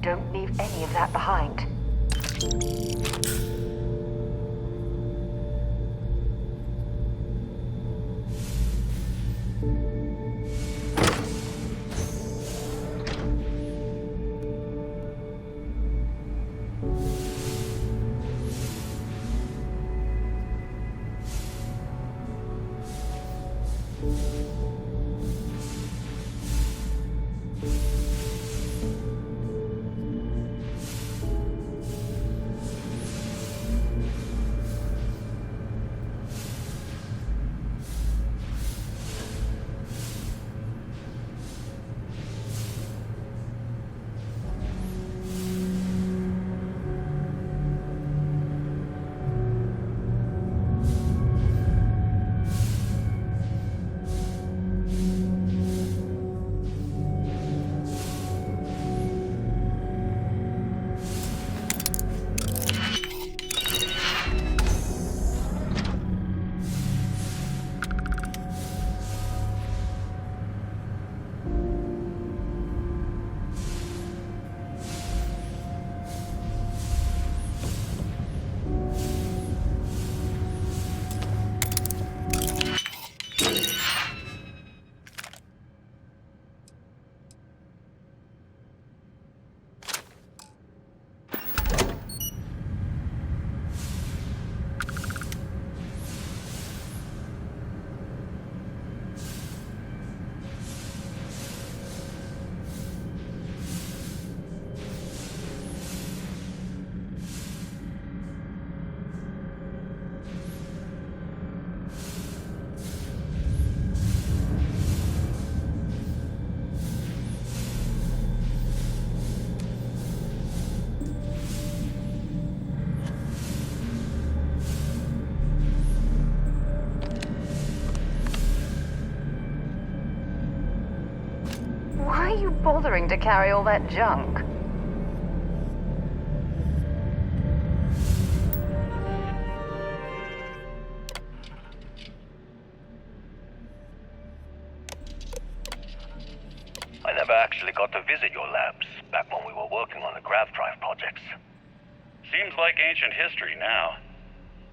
don't leave any of that behind. Why are you bothering to carry all that junk? I never actually got to visit your labs back when we were working on the grav drive projects. Seems like ancient history now.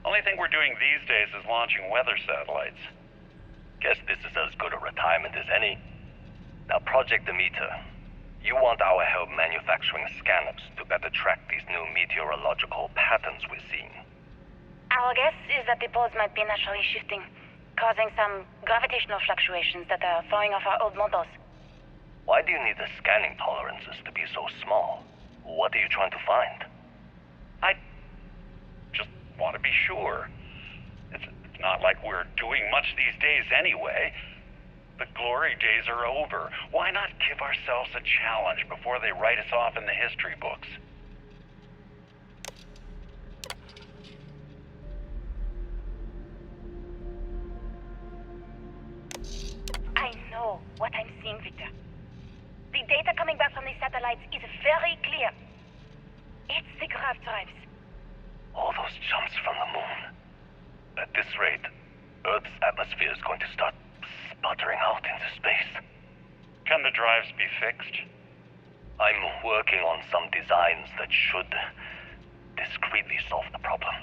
Only thing we're doing these days is launching weather satellites. Guess this is as good a retirement as any. Now, Project Emitter, you want our help manufacturing scanners to better track these new meteorological patterns we're seeing. Our guess is that the poles might be naturally shifting, causing some gravitational fluctuations that are throwing off our old models. Why do you need the scanning tolerances to be so small? What are you trying to find? I just want to be sure. It's not like we're doing much these days anyway. The glory days are over. Why not give ourselves a challenge before they write us off in the history books? I know what I'm seeing, Victor. The data coming back from the satellites is very clear. It's the grav drives. All those jumps from the moon. At this rate, Earth's atmosphere is going to start sputtering out into space. Can the drives be fixed? I'm working on some designs that should discreetly solve the problem,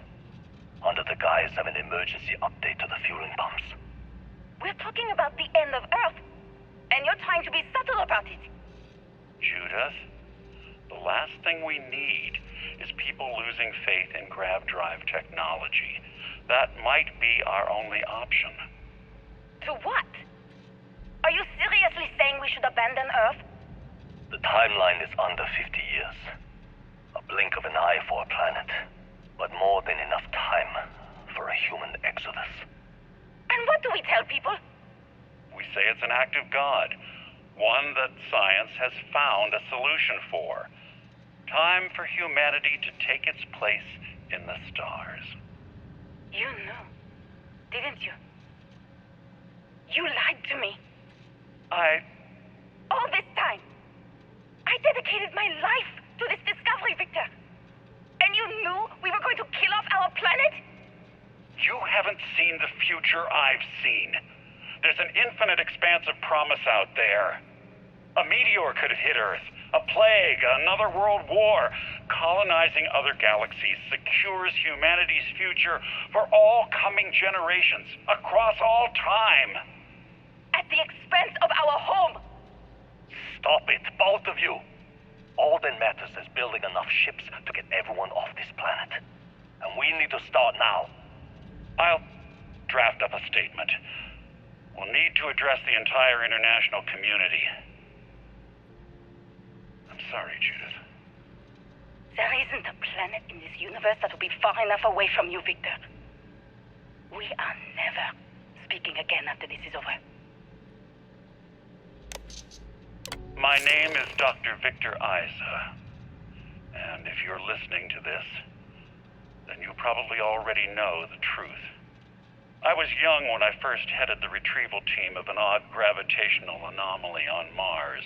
under the guise of an emergency update to the fueling pumps. We're talking about the end of Earth, and you're trying to be subtle about it. Judith, the last thing we need is people losing faith in grav drive technology. That might be our only option. To what? Are you seriously saying we should abandon Earth? The timeline is under 50 years. A blink of an eye for a planet, but more than enough time for a human exodus. And what do we tell people? We say it's an act of God, one that science has found a solution for. Time for humanity to take its place in the stars. You knew, didn't you? You lied to me. All this time, I dedicated my life to this discovery, Victor. And you knew we were going to kill off our planet? You haven't seen the future I've seen. There's an infinite expanse of promise out there. A meteor could hit Earth. A plague, another world war. Colonizing other galaxies secures humanity's future for all coming generations, across all time. At the expense of our home. Stop it, both of you. All that matters is building enough ships to get everyone off this planet. And we need to start now. I'll draft up a statement. We'll need to address the entire international community. I'm sorry, Judith. There isn't a planet in this universe that will be far enough away from you, Victor. We are never speaking again after this is over. My name is Dr. Victor Isa. And if you're listening to this, then you probably already know the truth. I was young when I first headed the retrieval team of an odd gravitational anomaly on Mars.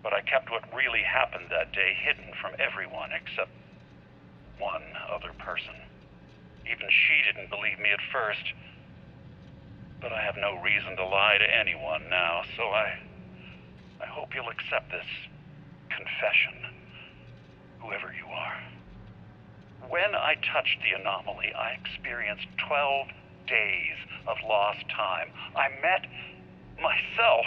But I kept what really happened that day hidden from everyone except one other person. Even she didn't believe me at first. But I have no reason to lie to anyone now, so I hope you'll accept this confession, whoever you are. When I touched the anomaly, I experienced 12 days of lost time. I met myself.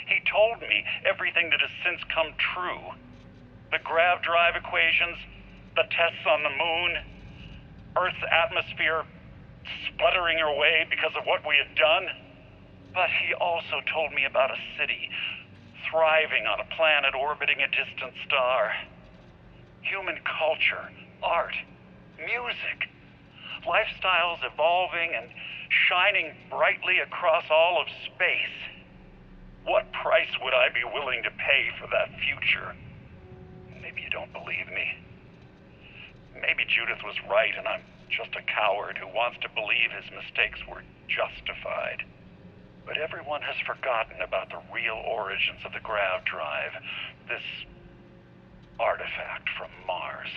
He told me everything that has since come true. The grav drive equations, the tests on the moon, Earth's atmosphere sputtering away because of what we had done. But he also told me about a city thriving on a planet orbiting a distant star. Human culture, art, music, lifestyles evolving and shining brightly across all of space. What price would I be willing to pay for that future? Maybe you don't believe me. Maybe Judith was right and I'm just a coward who wants to believe his mistakes were justified. But everyone has forgotten about the real origins of the grav drive, this artifact from Mars.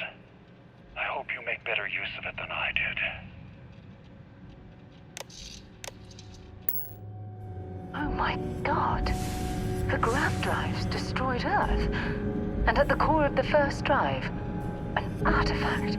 I hope you make better use of it than I did. Oh my god. The grav drives destroyed Earth. And at the core of the first drive, an artifact.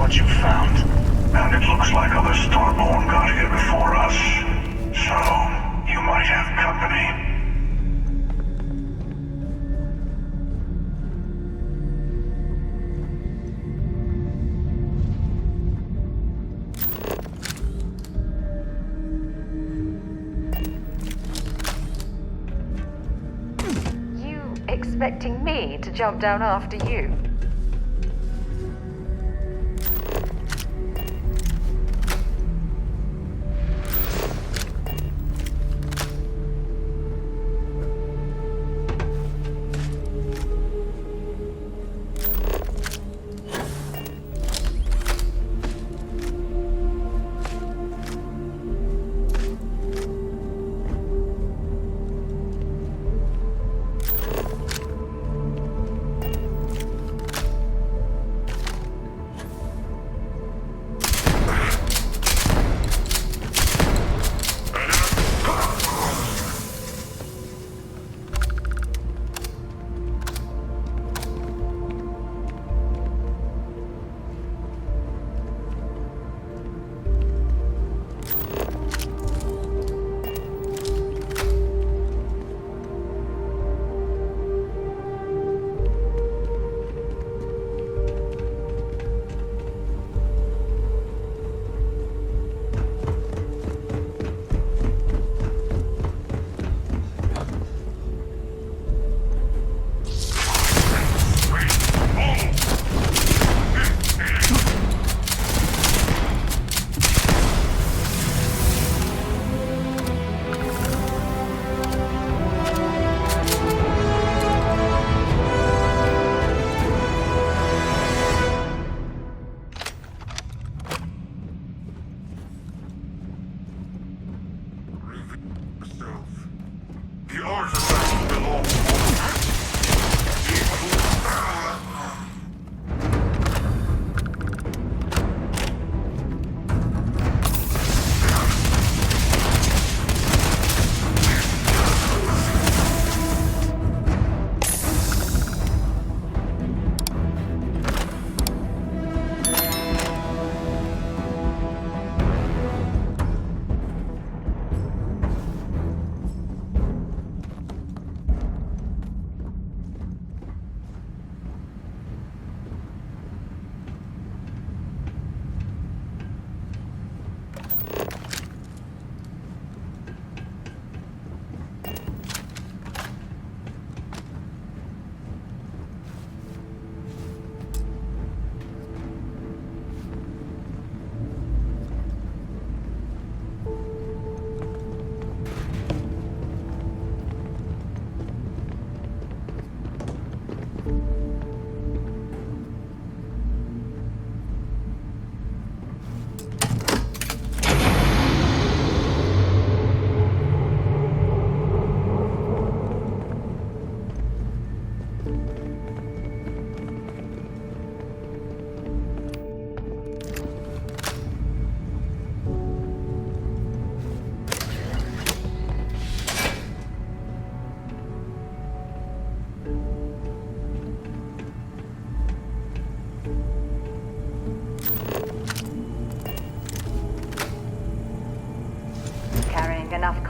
what you found. And it looks like other Starborn got here before us. So, you might have company. Expecting me to jump down after you?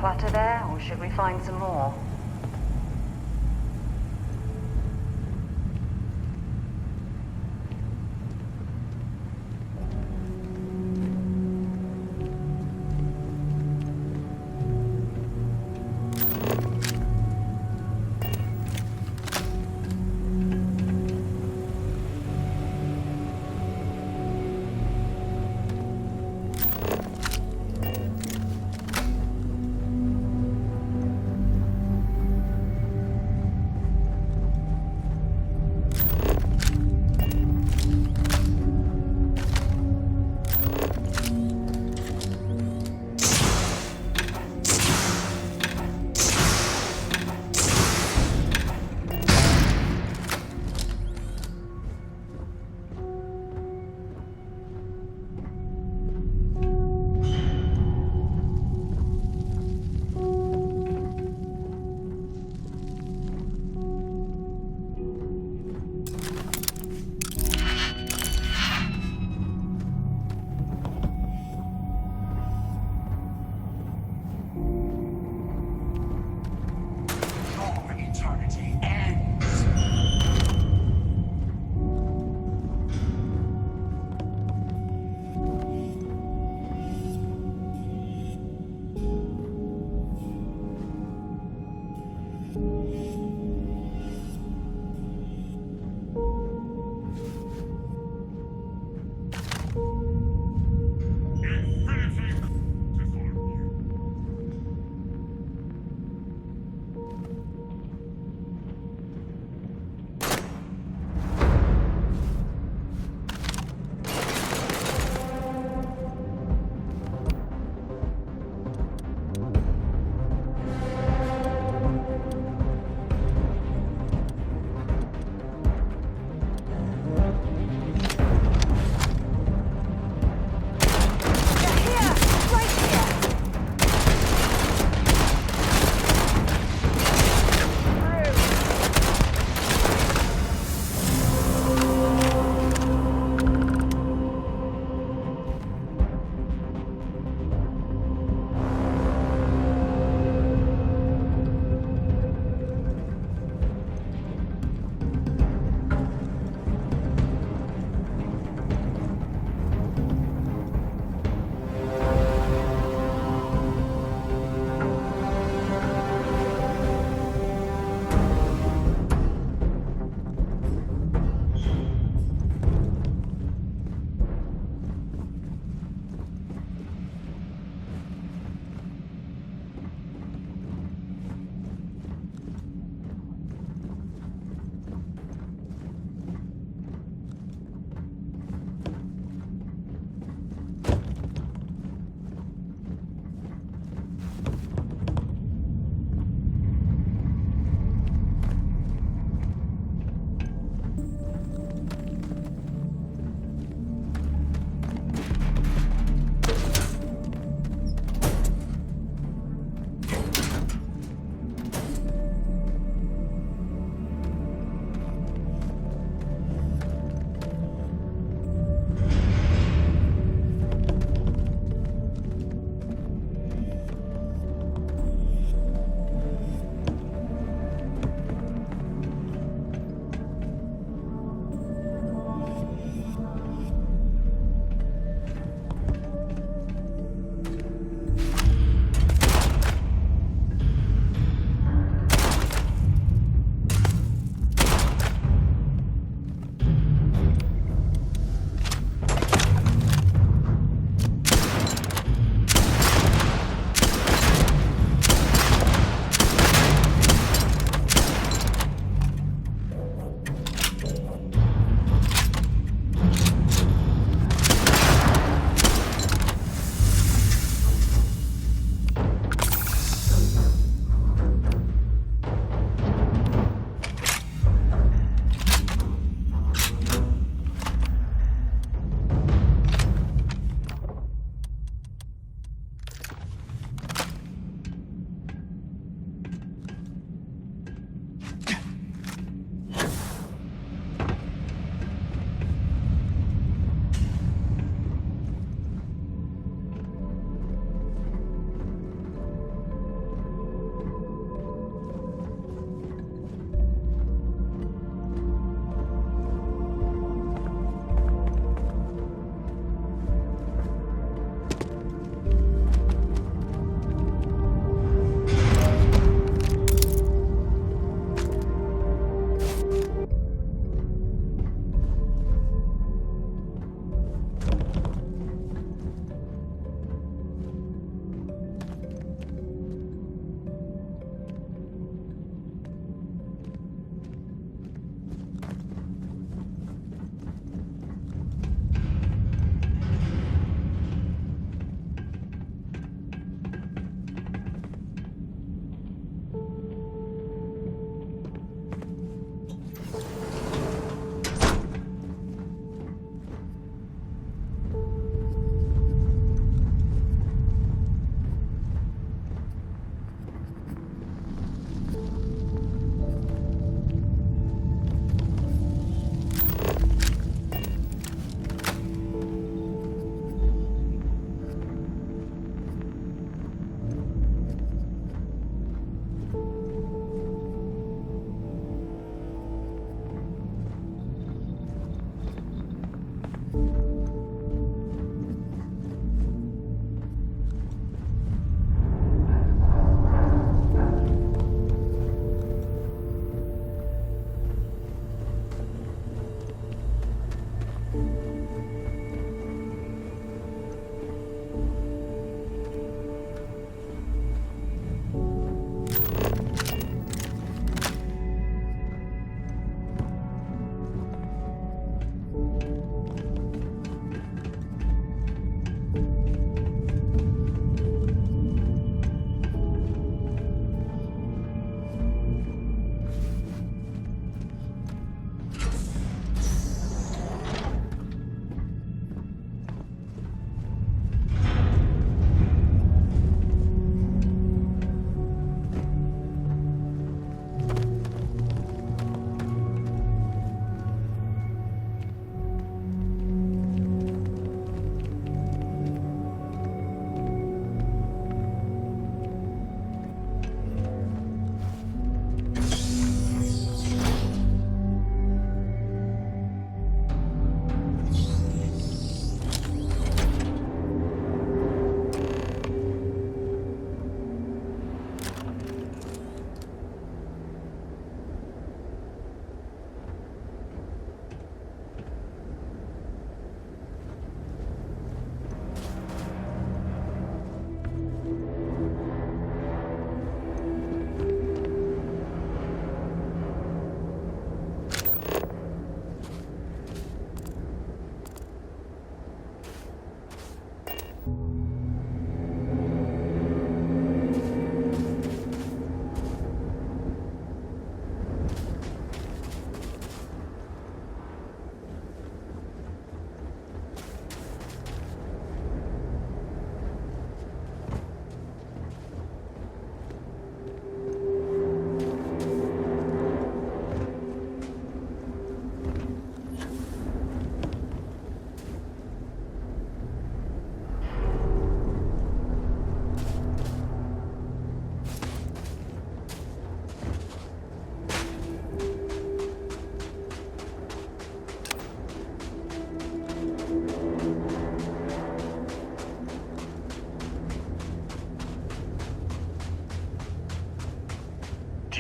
clutter there, or should we find some more?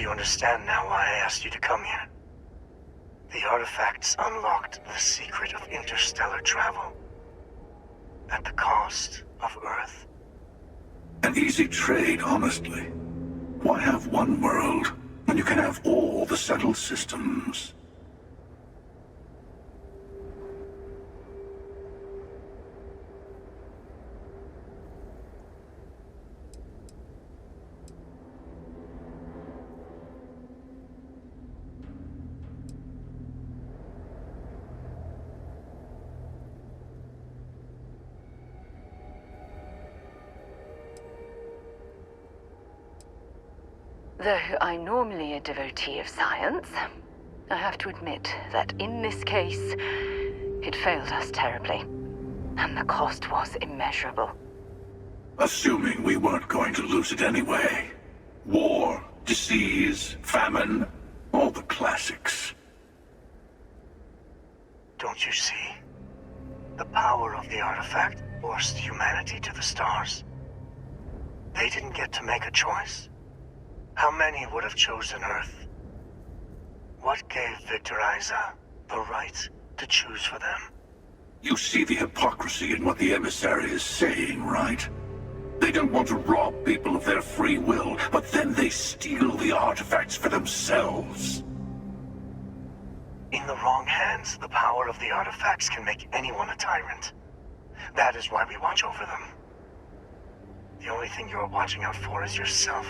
you understand now why I asked you to come here? The artifacts unlocked the secret of interstellar travel. At the cost of Earth. An easy trade, honestly. Why have one world when you can have all the settled systems? Though I'm normally a devotee of science, I have to admit that in this case, it failed us terribly. And the cost was immeasurable. Assuming we weren't going to lose it anyway. War, disease, famine, all the classics. Don't you see? The power of the artifact forced humanity to the stars. They didn't get to make a choice. How many would have chosen Earth? What gave Victor Isa the right to choose for them? You see the hypocrisy in what the Emissary is saying, right? They don't want to rob people of their free will, but then they steal the artifacts for themselves. In the wrong hands, the power of the artifacts can make anyone a tyrant. That is why we watch over them. The only thing you're watching out for is yourself.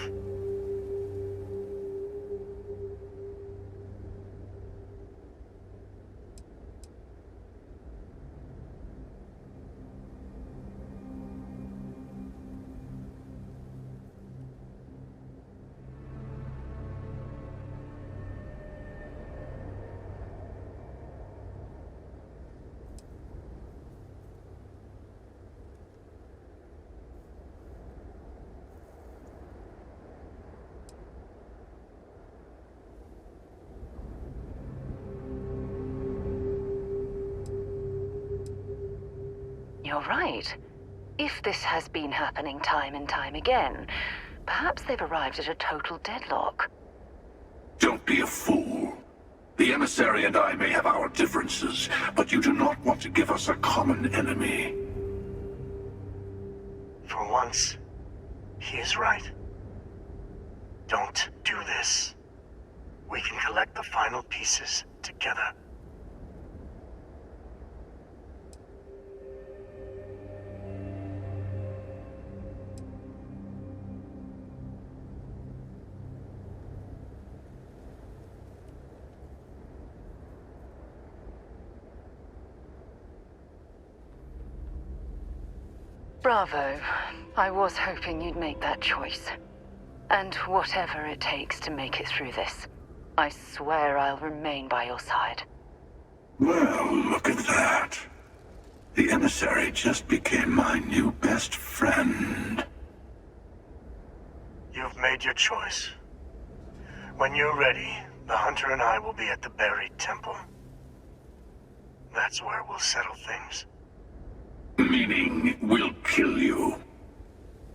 You're right. If this has been happening time and time again, perhaps they've arrived at a total deadlock. Don't be a fool. The Emissary and I may have our differences, but you do not want to give us a common enemy. For once, he is right. Don't do this. We can collect the final pieces together. Bravo. I was hoping you'd make that choice. And whatever it takes to make it through this, I swear I'll remain by your side. Well, look at that. The Emissary just became my new best friend. You've made your choice. When you're ready, the Hunter and I will be at the buried temple. That's where we'll settle things. Meaning, we'll kill you.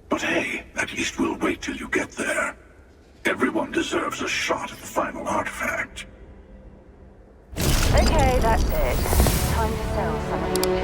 But hey, at least we'll wait till you get there. Everyone deserves a shot at the final artifact. Okay, that's it. Time to sell some of your